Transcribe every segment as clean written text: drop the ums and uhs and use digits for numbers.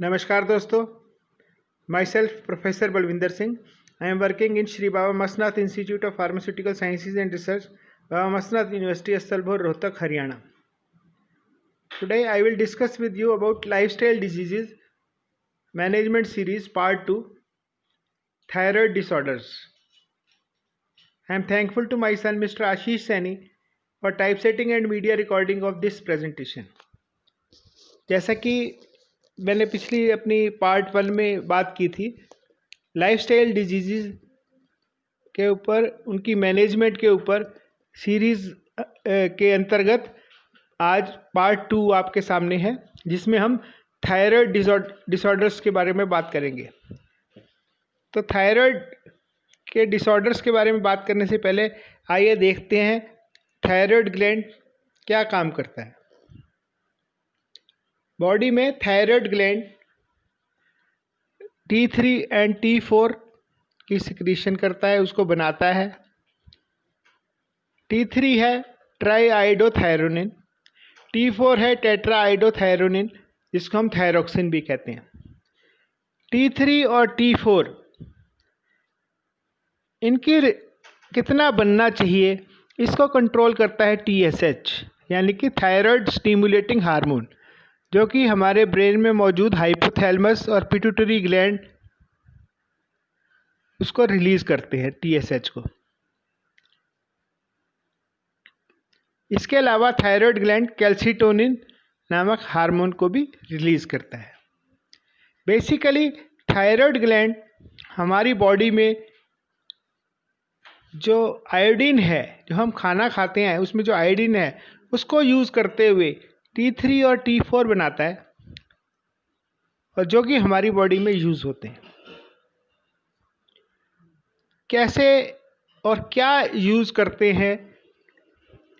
नमस्कार दोस्तों, myself professor Balwinder Singh. I am working in Shri Baba Masnath Institute of Pharmaceutical Sciences and Research, Baba Masnath University, Astalbhor, Rohtak, Haryana. Today I will discuss with you about lifestyle diseases management series part 2, thyroid disorders. I am thankful to my son Mr. Ashish Saini for typesetting and media recording of this presentation. जैसा कि मैंने पिछली अपनी part 1 में बात की थी, lifestyle disease के ऊपर, उनकी मैनेजमेंट के ऊपर सीरीज़ के अंतर्गत आज पार्ट 2 आपके सामने है, जिसमें हम थायराइड डिसऑर्डर्स के बारे में बात करेंगे. तो थायराइड के डिसऑर्डर्स के बारे में बात करने से पहले आइए देखते हैं थायराइड ग्लैंड क्या काम करता है. बॉडी में thyroid gland T3 and T4 की सिक्रीशन करता है, उसको बनाता है. T3 है ट्राईआइडोथायरोनिन, T4 है टेट्राआइडोथायरोनिन, जिसको हम थायरोक्सिन भी कहते हैं. T3 और T4 इनकी कितना बनना चाहिए, इसको कंट्रोल करता है TSH, यानी कि थायराइड स्टिमुलेटिंग हार्मोन, जो कि हमारे ब्रेन में मौजूद हाइपोथैलेमस और पिट्यूटरी ग्लैंड उसको रिलीज करते हैं, TSH को. इसके अलावा थायराइड ग्लैंड कैल्सिटोनिन नामक हार्मोन को भी रिलीज करता है. बेसिकली थायराइड ग्लैंड हमारी बॉडी में जो आयोडीन है, जो हम खाना खाते हैं उसमें जो आयोडीन है, उसको यूज़ करते हुए T3 और T4 बनाता है, और जो कि हमारी बॉडी में यूज़ होते हैं. कैसे और क्या यूज़ करते हैं,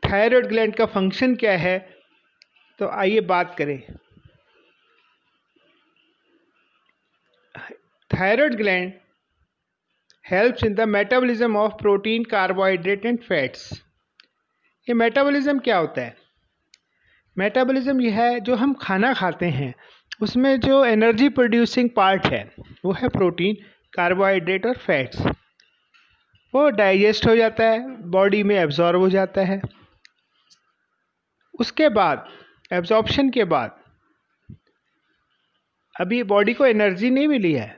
थायराइड ग्लैंड का फंक्शन क्या है, तो आइए बात करें. Thyroid gland helps in the metabolism of protein, carbohydrate and fats. ये मेटाबॉलिज्म क्या होता है? मेटाबॉलिज्म यह है, जो हम खाना खाते हैं उसमें जो एनर्जी प्रोड्यूसिंग पार्ट है वो है प्रोटीन, कार्बोहाइड्रेट और फैट्स. वो डाइजेस्ट हो जाता है, बॉडी में एब्जॉर्ब हो जाता है. उसके बाद एब्जॉर्प्शन के बाद अभी बॉडी को एनर्जी नहीं मिली है,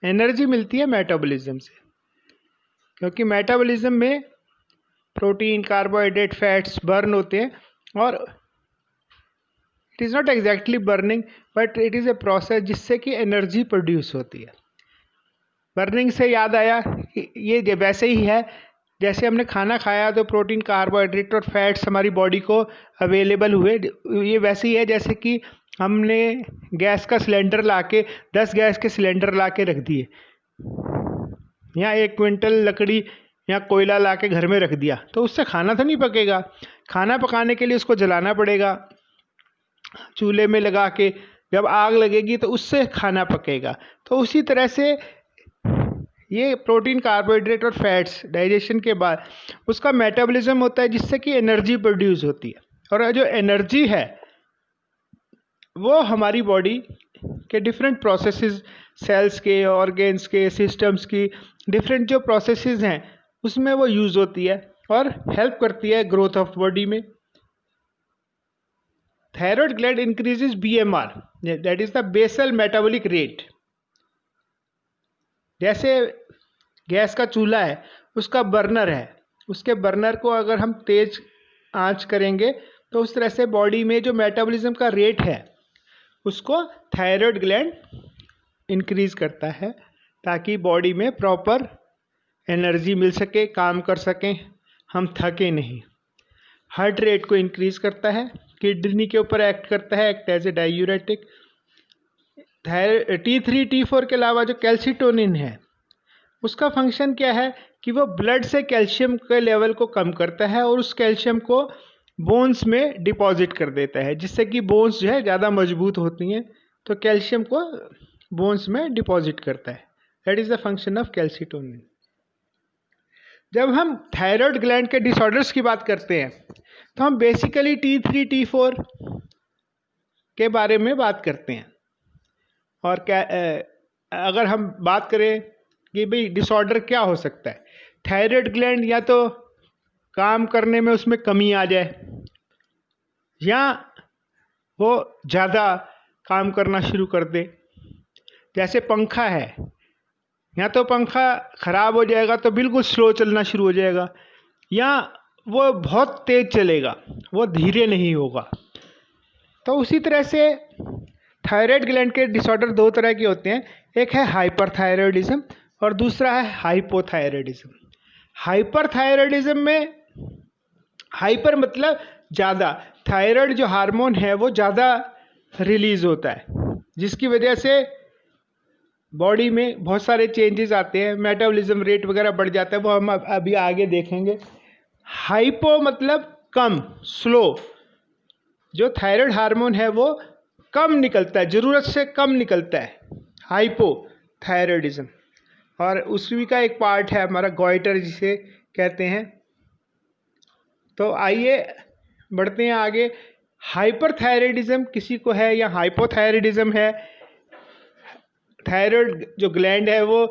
एनर्जी मिलती है मेटाबॉलिज्म से, क्योंकि मेटाबॉलिज्म में प्रोटीन, कार्बोहाइड्रेट, फैट्स बर्न होते हैं. और it is not exactly burning, but it is a process जिससे कि एनर्जी प्रोड्यूस होती है. बर्निंग से याद आया कि ये वैसे ही है जैसे हमने खाना खाया तो प्रोटीन, कार्बोहाइड्रेट और फैट्स हमारी बॉडी को अवेलेबल हुए. ये वैसे ही है जैसे कि हमने गैस का सिलेंडर लाके 10 गैस के सिलेंडर लाके रख दिए, या 1 क्विंटल लकड़ी या कोयला लाके घर में रख दिया, तो उससे खाना तो नहीं पकेगा. खाना पकाने के लिए उसको जलाना पड़ेगा, चूल्हे में लगा के जब आग लगेगी तो उससे खाना पकेगा. तो उसी तरह से ये प्रोटीन, कार्बोहाइड्रेट और फैट्स डाइजेशन के बाद उसका मेटाबॉलिज्म होता है, जिससे कि एनर्जी प्रोड्यूस होती है. और जो एनर्जी है वो हमारी बॉडी के डिफरेंट प्रोसेसेस, सेल्स के, ऑर्गेन्स के, सिस्टम्स की डिफरेंट जो प्रोसेसेस हैं उसमें वो यूज़ होती है और हेल्प करती है ग्रोथ ऑफ बॉडी में. Thyroid gland increases BMR, that is the basal metabolic rate. जैसे गैस का चूल्हा है, उसका बर्नर है, उसके बर्नर को अगर हम तेज आंच करेंगे तो उस तरह से बॉडी में जो मेटाबॉलिज्म का रेट है उसको थायराइड ग्लैंड इंक्रीज करता है, ताकि बॉडी में प्रॉपर एनर्जी मिल सके, काम कर सकें, हम थके नहीं. हार्ट रेट को इंक्रीज करता है, किडनी के ऊपर एक्ट करता है, act as a diuretic. T3, T4 के अलावा जो कैल्सिटोनिन है उसका फंक्शन क्या है कि वो ब्लड से कैल्शियम के लेवल को कम करता है और उस कैल्शियम को बोन्स में डिपॉजिट कर देता है, जिससे कि बोन्स जो है ज़्यादा मजबूत होती हैं. तो कैल्शियम को बोन्स में डिपॉजिट करता है. That is the function of calcitonin. जब हम थायराइड ग्लैंड के डिसऑर्डर्स की बात करते हैं तो हम बेसिकली T3, T4 के बारे में बात करते हैं. और क्या अगर हम बात करें कि भाई डिसऑर्डर क्या हो सकता है, थायराइड ग्लैंड या तो काम करने में उसमें कमी आ जाए, या वो ज़्यादा काम करना शुरू कर दे। जैसे पंखा है, या तो पंखा ख़राब हो जाएगा तो बिल्कुल स्लो चलना शुरू हो जाएगा, या वो बहुत तेज़ चलेगा, वो धीरे नहीं होगा। तो उसी तरह से थायराइड ग्लैंड के डिसऑर्डर दो तरह के होते हैं, एक है हाइपरथायराइडिज्म और दूसरा है हाइपोथायराइडिज्म। हाइपरथायराइडिज्म में हाइपर मतलब ज़्यादा, थायराइड जो हार्मोन है वो ज़्यादा रिलीज होता है, जिसकी वजह से बॉडी में बहुत सारे चेंजेस आते हैं, मेटाबॉलिज्म रेट वगैरह बढ़ जाता है, वो हम अभी आगे देखेंगे। हाइपो मतलब कम, स्लो, जो थायराइड हार्मोन है वो कम निकलता है, ज़रूरत से कम निकलता है, हाइपोथायराइडिज्म। और उसी का एक पार्ट है हमारा गॉइटर जिसे कहते हैं। तो आइए बढ़ते हैं आगे। हाइपरथायराइडिज्म किसी को है या हाइपोथायराइडिज्म है, थायराइड जो ग्लैंड है वो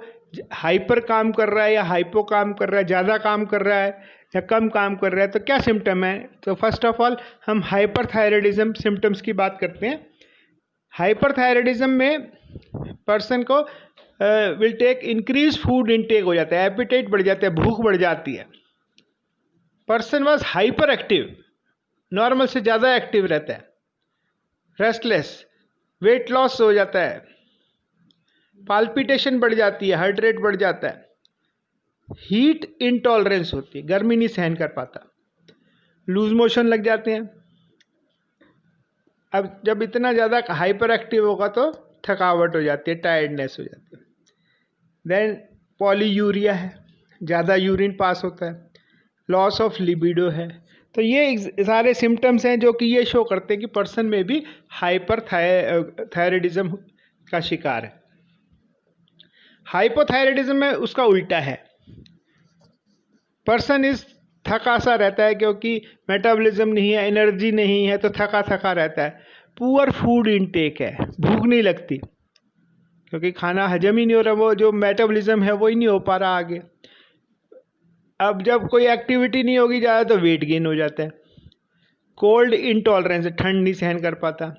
हाइपर काम कर रहा है या हाइपो काम कर रहा है, ज़्यादा काम कर रहा है या कम काम कर रहा है, तो क्या सिम्टम है। तो फर्स्ट ऑफ ऑल हम हाइपरथायराइडिज्म सिम्टम्स की बात करते हैं। हाइपरथायराइडिज्म में पर्सन को will take increase food intake हो जाता है, एपिटाइट बढ़ जाता है, भूख बढ़ जाती है। Person was hyper active, normal से ज़्यादा एक्टिव रहता है, रेस्टलेस, वेट लॉस हो जाता है, पाल्पिटेशन बढ़ जाती है, हार्ट रेट बढ़ जाता है, हीट इंटॉलरेंस होती है, गर्मी नहीं सहन कर पाता, लूज मोशन लग जाते हैं। अब जब इतना ज़्यादा हाइपर एक्टिव होगा तो थकावट हो जाती है, टायर्डनेस हो जाती है। देन पॉलीयूरिया है, ज़्यादा यूरिन पास होता है, लॉस ऑफ लिबिडो है। तो ये सारे सिम्टम्स हैं जो कि ये शो करते हैं कि पर्सन में भी हाइपर थायराइडिज्म का शिकार है। हाइपोथायराइडिज्म में उसका उल्टा है, पर्सन इस थका सा रहता है क्योंकि मेटाबॉलिज्म नहीं है, एनर्जी नहीं है, तो थका थका रहता है। पुअर फूड इनटेक है, भूख नहीं लगती क्योंकि खाना हजम ही नहीं हो रहा, वो जो मेटाबॉलिज्म है वो ही नहीं हो पा रहा आगे। अब जब कोई एक्टिविटी नहीं होगी ज़्यादा तो वेट गेन हो जाता है। कोल्ड इंटॉलरेंस, ठंड नहीं सहन कर पाता।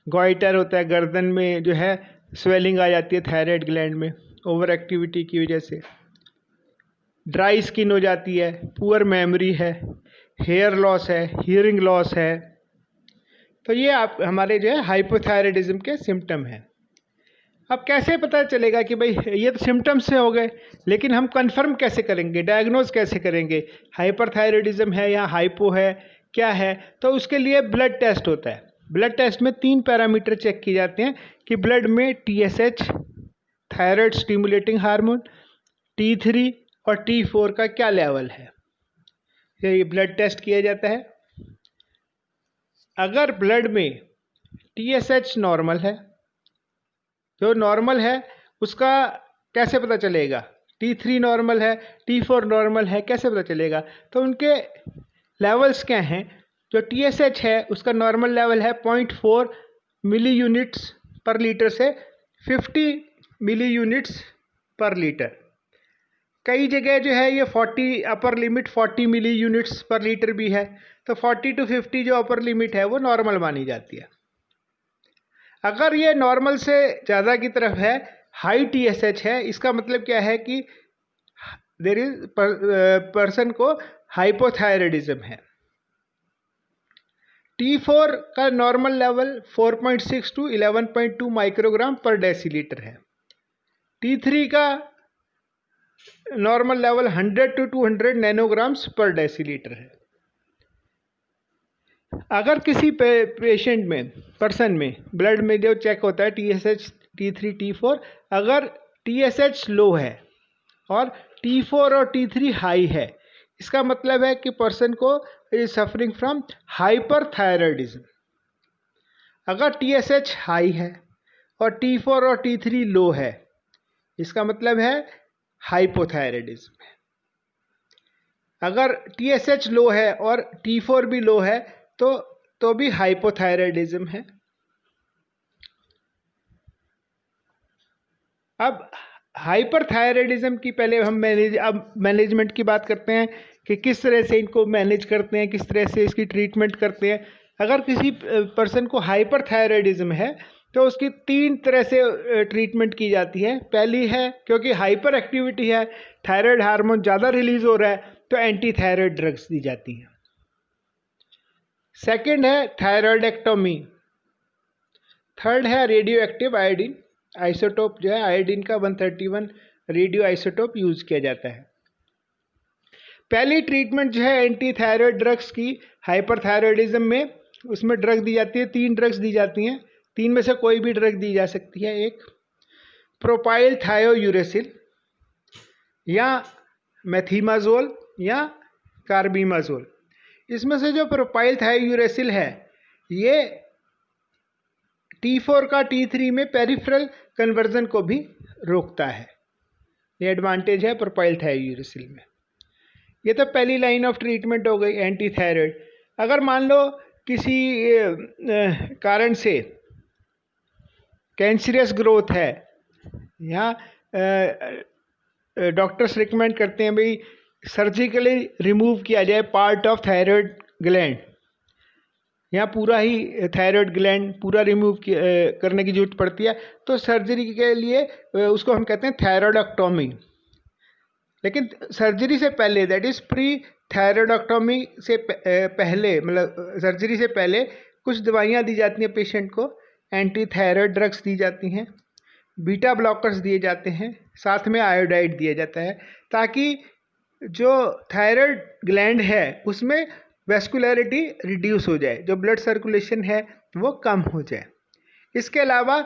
गॉइटर होता है, गर्दन में जो है स्वेलिंग आ जाती है थायराइड ग्लैंड में ओवर एक्टिविटी की वजह से। ड्राई स्किन हो जाती है, पुअर मेमोरी है, हेयर लॉस है, हियरिंग लॉस है। तो ये आप हमारे जो है हाइपोथायराइडिज्म के सिम्टम हैं। अब कैसे पता चलेगा कि भाई ये तो सिम्टम्स से हो गए, लेकिन हम कंफर्म कैसे करेंगे, डायग्नोज कैसे करेंगे हाइपरथायराइडिज्म है या हाइपो है, क्या है। तो उसके लिए ब्लड टेस्ट होता है। ब्लड टेस्ट में 3 पैरामीटर चेक किए जाते हैं कि ब्लड में TSH, thyroid stimulating hormone, T3 और T4 का क्या लेवल है, ये ब्लड टेस्ट किया जाता है। अगर ब्लड में TSH नॉर्मल है, जो नॉर्मल है उसका कैसे पता चलेगा, T3 नॉर्मल है, T4 नॉर्मल है, कैसे पता चलेगा। तो उनके लेवल्स क्या हैं। जो TSH है उसका नॉर्मल लेवल है 0.4 मिली यूनिट्स पर लीटर से 50 मिली यूनिट्स पर लीटर। कई जगह जो है ये 40 अपर लिमिट 40 मिली यूनिट्स पर लीटर भी है, तो 40 to 50 जो अपर लिमिट है वो नॉर्मल मानी जाती है। अगर ये नॉर्मल से ज़्यादा की तरफ है, हाई TSH है, इसका मतलब क्या है कि देयर इज पर्सन को हाइपोथायराइडिज्म है। T4 का नॉर्मल लेवल 4.6 to 11.2 माइक्रोग्राम पर डेसीलीटर है। T3 का नॉर्मल लेवल 100 to 200 नैनोग्राम्स पर डेसीलीटर है। अगर किसी पेशेंट में, पर्सन में ब्लड में जो चेक होता है TSH, T3, T4, अगर TSH लो है और T4 और T3 हाई है, इसका मतलब है कि पर्सन को इज सफरिंग फ्रॉम हाइपरथायराइडिज्म। अगर TSH हाई है और T4 और T3 लो है, इसका मतलब है हाइपोथायराइडिज्म है। अगर TSH लो है और T4 भी लो है तो भी हाइपोथायराइडिज्म है। अब हाइपरथायराइडिज्म की पहले हम मैनेजमेंट की बात करते हैं कि किस तरह से इनको मैनेज करते हैं, किस तरह से इसकी ट्रीटमेंट करते हैं। अगर किसी पर्सन को हाइपरथायराइडिज्म है तो उसकी 3 तरह से ट्रीटमेंट की जाती है। पहली है, क्योंकि हाइपर एक्टिविटी है, थायराइड हार्मोन ज़्यादा रिलीज हो रहा है, तो एंटी थायराइड ड्रग्स दी जाती हैं। सेकेंड है थायराइडेक्टोमी। थर्ड है रेडियो एक्टिव आयोडीन आइसोटोप, जो है आयोडीन का 131 रेडियो आइसोटोप यूज किया जाता है। पहली ट्रीटमेंट जो है एंटी थायराइड ड्रग्स की हाइपरथायराइडिज्म में, उसमें ड्रग दी जाती है, 3 ड्रग्स दी जाती हैं। 3 में से कोई भी ड्रग दी जा सकती है। एक प्रोपाइल थायोयूरेसिल या मेथिमाजोल या कार्बिमाजोल। इसमें से जो प्रोपाइल थायोयूरेसिल है ये T4 का T3 में पेरिफेरल कन्वर्जन को भी रोकता है। ये एडवांटेज है प्रोपाइल थायोयूरेसिल में। ये तो पहली लाइन ऑफ ट्रीटमेंट हो गई एंटी थायराइड। अगर मान लो किसी कारण से कैंसरियस ग्रोथ है या डॉक्टर्स रिकमेंड करते हैं भाई सर्जिकली रिमूव किया जाए पार्ट ऑफ थायराइड ग्लैंड, या पूरा ही थायराइड ग्लैंड पूरा रिमूव करने की जरूरत पड़ती है, तो सर्जरी के लिए उसको हम कहते हैं थायराइडेक्टोमी। लेकिन सर्जरी से पहले, दैट इज प्री थायराइडेक्टोमी से पहले, मतलब सर्जरी से पहले कुछ दवाइयाँ दी जाती हैं पेशेंट को। एंटी थायराइड ड्रग्स दी जाती हैं, बीटा ब्लॉकर्स दिए जाते हैं, साथ में आयोडाइड दिया जाता है, ताकि जो थायराइड ग्लैंड है उसमें वेस्कुलरिटी रिड्यूस हो जाए, जो ब्लड सर्कुलेशन है वो कम हो जाए। इसके अलावा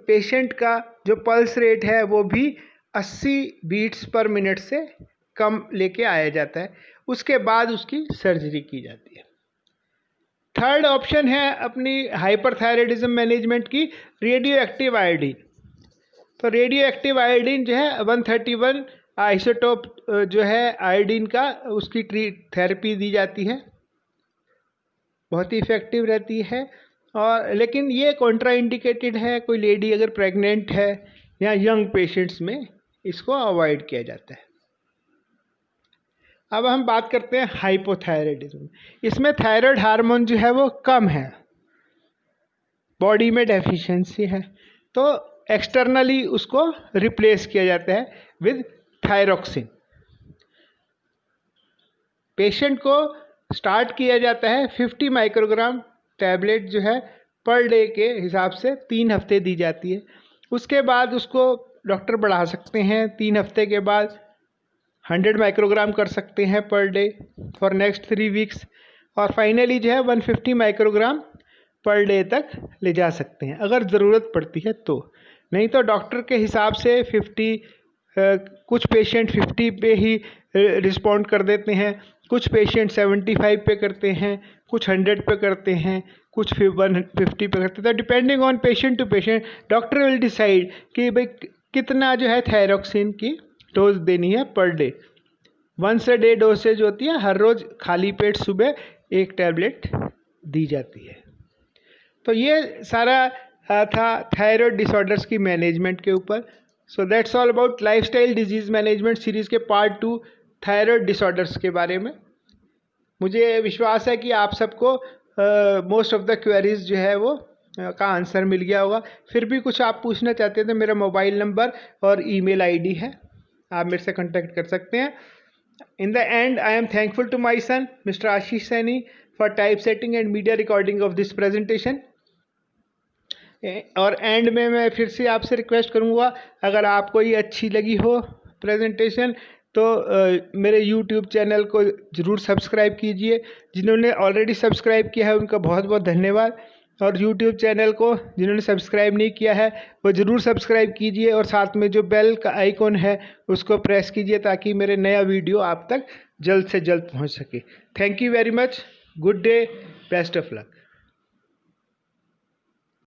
पेशेंट का जो पल्स रेट है वो भी 80 बीट्स पर मिनट से कम लेके आया जाता है। उसके बाद उसकी सर्जरी की जाती है। थर्ड ऑप्शन है अपनी हाइपरथायराइडिज्म मैनेजमेंट की रेडियो एक्टिव आयोडीन। तो रेडियो एक्टिव आयोडीन जो है 131 आइसोटोप जो है आयोडीन का, उसकी थेरेपी दी जाती है, बहुत ही इफेक्टिव रहती है। और लेकिन ये कॉन्ट्राइंडिकेटेड है, कोई लेडी अगर प्रेग्नेंट है या यंग पेशेंट्स में इसको अवॉइड किया जाता है। अब हम बात करते हैं हाइपोथायराइडिज्म। इसमें थायराइड हार्मोन जो है वो कम है, बॉडी में डेफिशिएंसी है, तो एक्सटर्नली उसको रिप्लेस किया जाता है विद थायरोक्सिन। पेशेंट को स्टार्ट किया जाता है 50 माइक्रोग्राम टैबलेट जो है पर डे के हिसाब से 3 हफ्ते दी जाती है। उसके बाद उसको डॉक्टर बढ़ा सकते हैं, 3 हफ्ते के बाद 100 माइक्रोग्राम कर सकते हैं per day for next 3 weeks, और फाइनली जो है 150 माइक्रोग्राम पर डे तक ले जा सकते हैं अगर ज़रूरत पड़ती है तो। नहीं तो डॉक्टर के हिसाब से 50, कुछ पेशेंट 50 पे ही रिस्पॉन्ड कर देते हैं, कुछ पेशेंट 75 पे करते हैं, कुछ 100 पे करते हैं, कुछ 150 पे करते हैं। तो depending on patient to patient doctor will decide कि भाई कितना जो है थायरोक्सिन की डोज देनी है पर डे। 1 डे डोसेज होती है, हर रोज़ खाली पेट सुबह 1 टैबलेट दी जाती है। तो ये सारा था थायराइड डिसऑर्डर्स की मैनेजमेंट के ऊपर। So that's all about lifestyle disease management series के पार्ट 2 थायराइड डिसऑर्डर्स के बारे में। मुझे विश्वास है कि आप सबको मोस्ट ऑफ द क्वेरीज जो है वो का आंसर मिल गया होगा। फिर भी कुछ आप पूछना चाहते हैं तो मेरा मोबाइल नंबर और ईमेल आईडी है, आप मेरे से कांटेक्ट कर सकते हैं। In the end I am thankful to my son mister Ashish Saini for type setting and media recording of this presentation. और एंड में मैं फिर से आपसे रिक्वेस्ट करूँगा, अगर आपको ये अच्छी लगी हो प्रेजेंटेशन तो मेरे YouTube चैनल को ज़रूर सब्सक्राइब कीजिए। जिन्होंने ऑलरेडी सब्सक्राइब किया है उनका बहुत बहुत धन्यवाद, और YouTube चैनल को जिन्होंने सब्सक्राइब नहीं किया है वो ज़रूर सब्सक्राइब कीजिए, और साथ में जो बेल का आइकॉन है उसको प्रेस कीजिए ताकि मेरे नया वीडियो आप तक जल्द से जल्द पहुंच सके। Thank you very much, good day, best of luck.